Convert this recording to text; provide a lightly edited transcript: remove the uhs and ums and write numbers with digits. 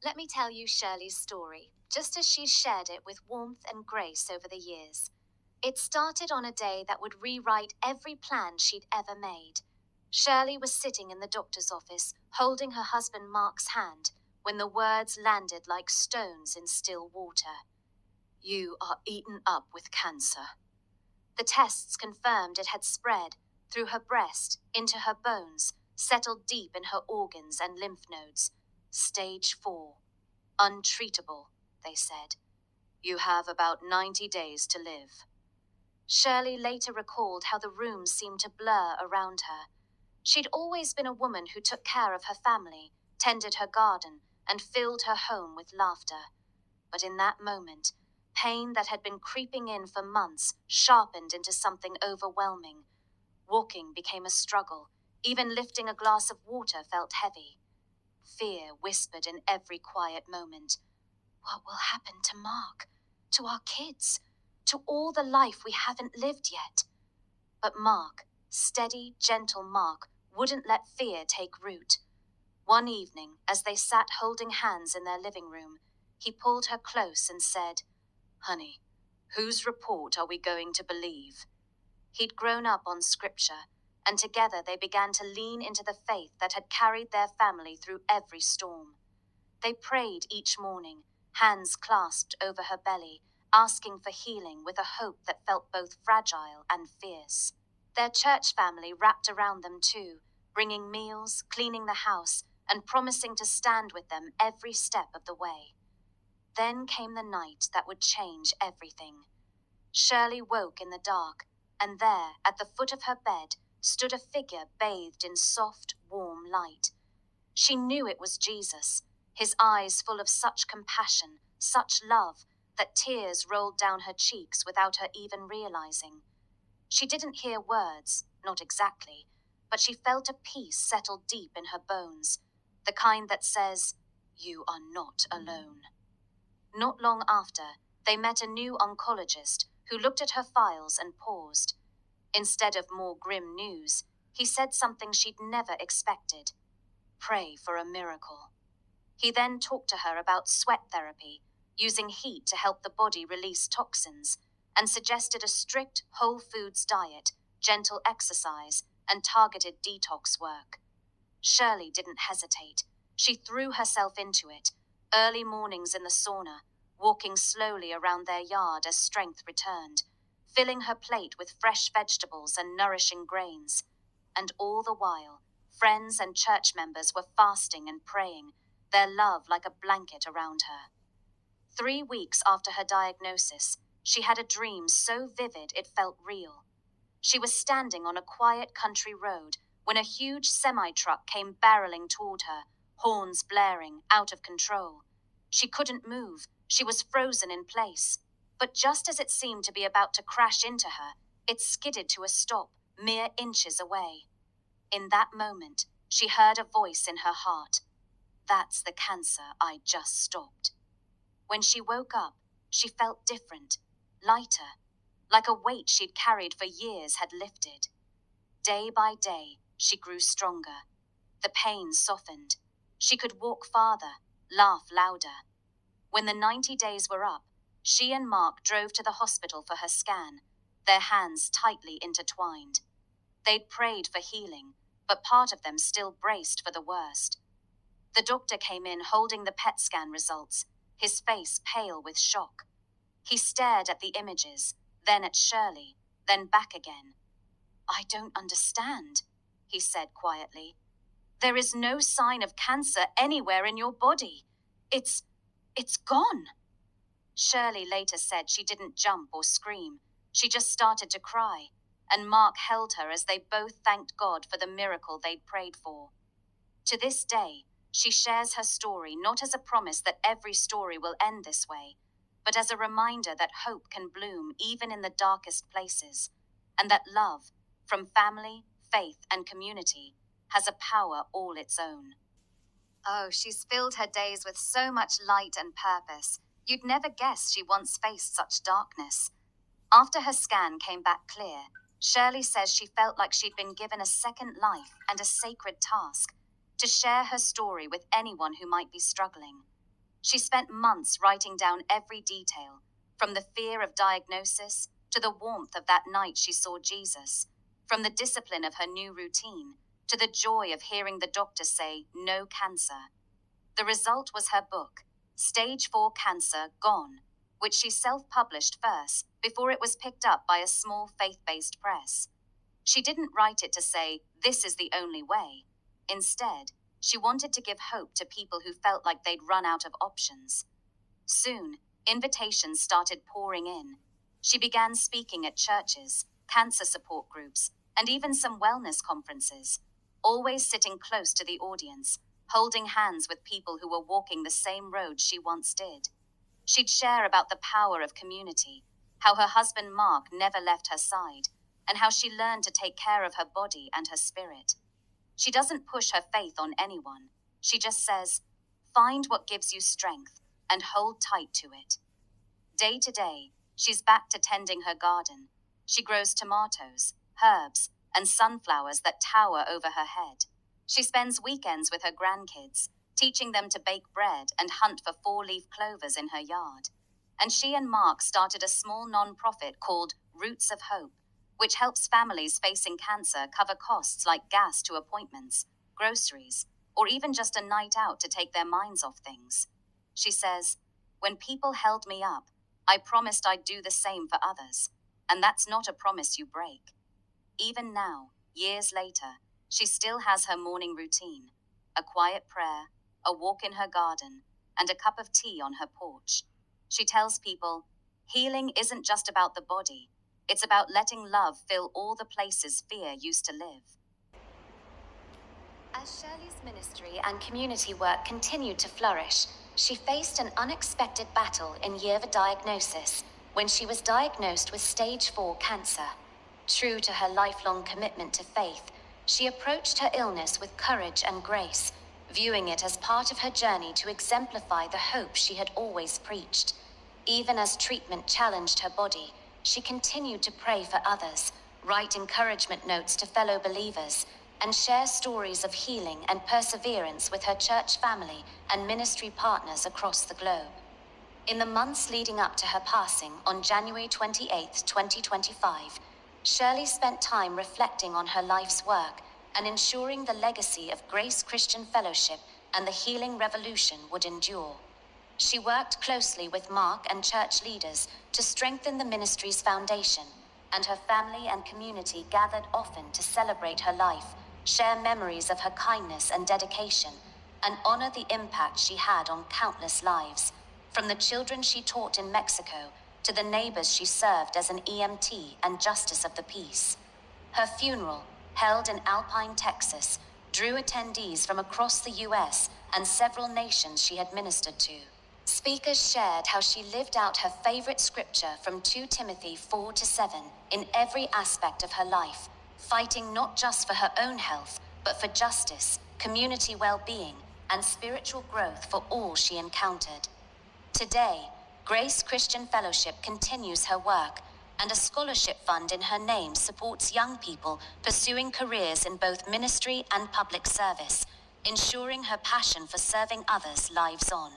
Let me tell you Shirley's story, just as she's shared it with warmth and grace over the years. It started on a day that would rewrite every plan she'd ever made. Shirley was sitting in the doctor's office, holding her husband Mark's hand, when the words landed like stones in still water. "You are eaten up with cancer." The tests confirmed it had spread through her breast, into her bones, settled deep in her organs and lymph nodes. Stage 4. Untreatable, they said. "You have about 90 days to live." Shirley later recalled how the room seemed to blur around her. She'd always been a woman who took care of her family, tended her garden, and filled her home with laughter. But in that moment, pain that had been creeping in for months sharpened into something overwhelming. Walking became a struggle. Even lifting a glass of water felt heavy. Fear whispered in every quiet moment. What will happen to Mark? To our kids? To all the life we haven't lived yet? But Mark, steady, gentle Mark, wouldn't let fear take root. One evening, as they sat holding hands in their living room, he pulled her close and said, "Honey, whose report are we going to believe?" He'd grown up on scripture, and together they began to lean into the faith that had carried their family through every storm. They prayed each morning, hands clasped over her belly, asking for healing with a hope that felt both fragile and fierce. Their church family wrapped around them too, bringing meals, cleaning the house, and promising to stand with them every step of the way. Then came the night that would change everything. Shirley woke in the dark, and there, at the foot of her bed, stood a figure bathed in soft, warm light. She knew it was Jesus, his eyes full of such compassion, such love, that tears rolled down her cheeks without her even realizing. She didn't hear words, not exactly, but she felt a peace settle deep in her bones, the kind that says, "You are not alone." Not long after, they met a new oncologist who looked at her files and paused. Instead of more grim news, he said something she'd never expected. Pray for a miracle. He then talked to her about sweat therapy, using heat to help the body release toxins, and suggested a strict whole foods diet, gentle exercise, and targeted detox work. Shirley didn't hesitate. She threw herself into it, early mornings in the sauna, walking slowly around their yard as strength returned, filling her plate with fresh vegetables and nourishing grains. And all the while, friends and church members were fasting and praying, their love like a blanket around her. 3 weeks after her diagnosis, she had a dream so vivid it felt real. She was standing on a quiet country road when a huge semi-truck came barreling toward her, horns blaring, out of control. She couldn't move. She was frozen in place. But just as it seemed to be about to crash into her, it skidded to a stop, mere inches away. In that moment, she heard a voice in her heart. "That's the cancer I just stopped." When she woke up, she felt different, lighter, like a weight she'd carried for years had lifted. Day by day, she grew stronger. The pain softened. She could walk farther, laugh louder. When the 90 days were up, she and Mark drove to the hospital for her scan, their hands tightly intertwined. They'd prayed for healing, but part of them still braced for the worst. The doctor came in holding the PET scan results, his face pale with shock. He stared at the images, then at Shirley, then back again. "I don't understand," he said quietly. "There is no sign of cancer anywhere in your body. It's gone." Shirley later said she didn't jump or scream. She just started to cry, and Mark held her as they both thanked God for the miracle they'd prayed for. To this day, she shares her story not as a promise that every story will end this way, but as a reminder that hope can bloom even in the darkest places, and that love, from family, faith, and community, has a power all its own. Oh, she's filled her days with so much light and purpose. You'd never guess she once faced such darkness. After her scan came back clear, Shirley says she felt like she'd been given a second life and a sacred task, to share her story with anyone who might be struggling. She spent months writing down every detail, from the fear of diagnosis to the warmth of that night she saw Jesus, from the discipline of her new routine to the joy of hearing the doctor say, "No cancer." The result was her book, Stage 4 Cancer Gone, which she self-published first before it was picked up by a small faith-based press. She didn't write it to say, "This is the only way." Instead, she wanted to give hope to people who felt like they'd run out of options. Soon, invitations started pouring in. She began speaking at churches, cancer support groups, and even some wellness conferences, always sitting close to the audience, holding hands with people who were walking the same road she once did. She'd share about the power of community, how her husband Mark never left her side, and how she learned to take care of her body and her spirit. She doesn't push her faith on anyone. She just says, "Find what gives you strength and hold tight to it." Day to day, she's back to tending her garden. She grows tomatoes, herbs, and sunflowers that tower over her head. She spends weekends with her grandkids, teaching them to bake bread and hunt for four-leaf clovers in her yard. And she and Mark started a small non-profit called Roots of Hope, which helps families facing cancer cover costs like gas to appointments, groceries, or even just a night out to take their minds off things. She says, "When people held me up, I promised I'd do the same for others, and that's not a promise you break." Even now, years later, she still has her morning routine, a quiet prayer, a walk in her garden, and a cup of tea on her porch. She tells people, healing isn't just about the body, it's about letting love fill all the places fear used to live. As Shirley's ministry and community work continued to flourish, she faced an unexpected battle in year of a diagnosis when she was diagnosed with stage 4 cancer. True to her lifelong commitment to faith, she approached her illness with courage and grace, viewing it as part of her journey to exemplify the hope she had always preached. Even as treatment challenged her body, she continued to pray for others, write encouragement notes to fellow believers, and share stories of healing and perseverance with her church family and ministry partners across the globe. In the months leading up to her passing on January 28, 2025, Shirley spent time reflecting on her life's work and ensuring the legacy of Grace Christian Fellowship and the healing revolution would endure. She worked closely with Mark and church leaders to strengthen the ministry's foundation, and her family and community gathered often to celebrate her life, share memories of her kindness and dedication, and honor the impact she had on countless lives, from the children she taught in Mexico to the neighbors she served as an EMT and Justice of the Peace. Her funeral, held in Alpine, Texas, drew attendees from across the U.S. and several nations she had ministered to. Speakers shared how she lived out her favorite scripture from 2 Timothy 4-7 in every aspect of her life, fighting not just for her own health, but for justice, community well-being, and spiritual growth for all she encountered. Today, Grace Christian Fellowship continues her work, and a scholarship fund in her name supports young people pursuing careers in both ministry and public service, ensuring her passion for serving others lives on.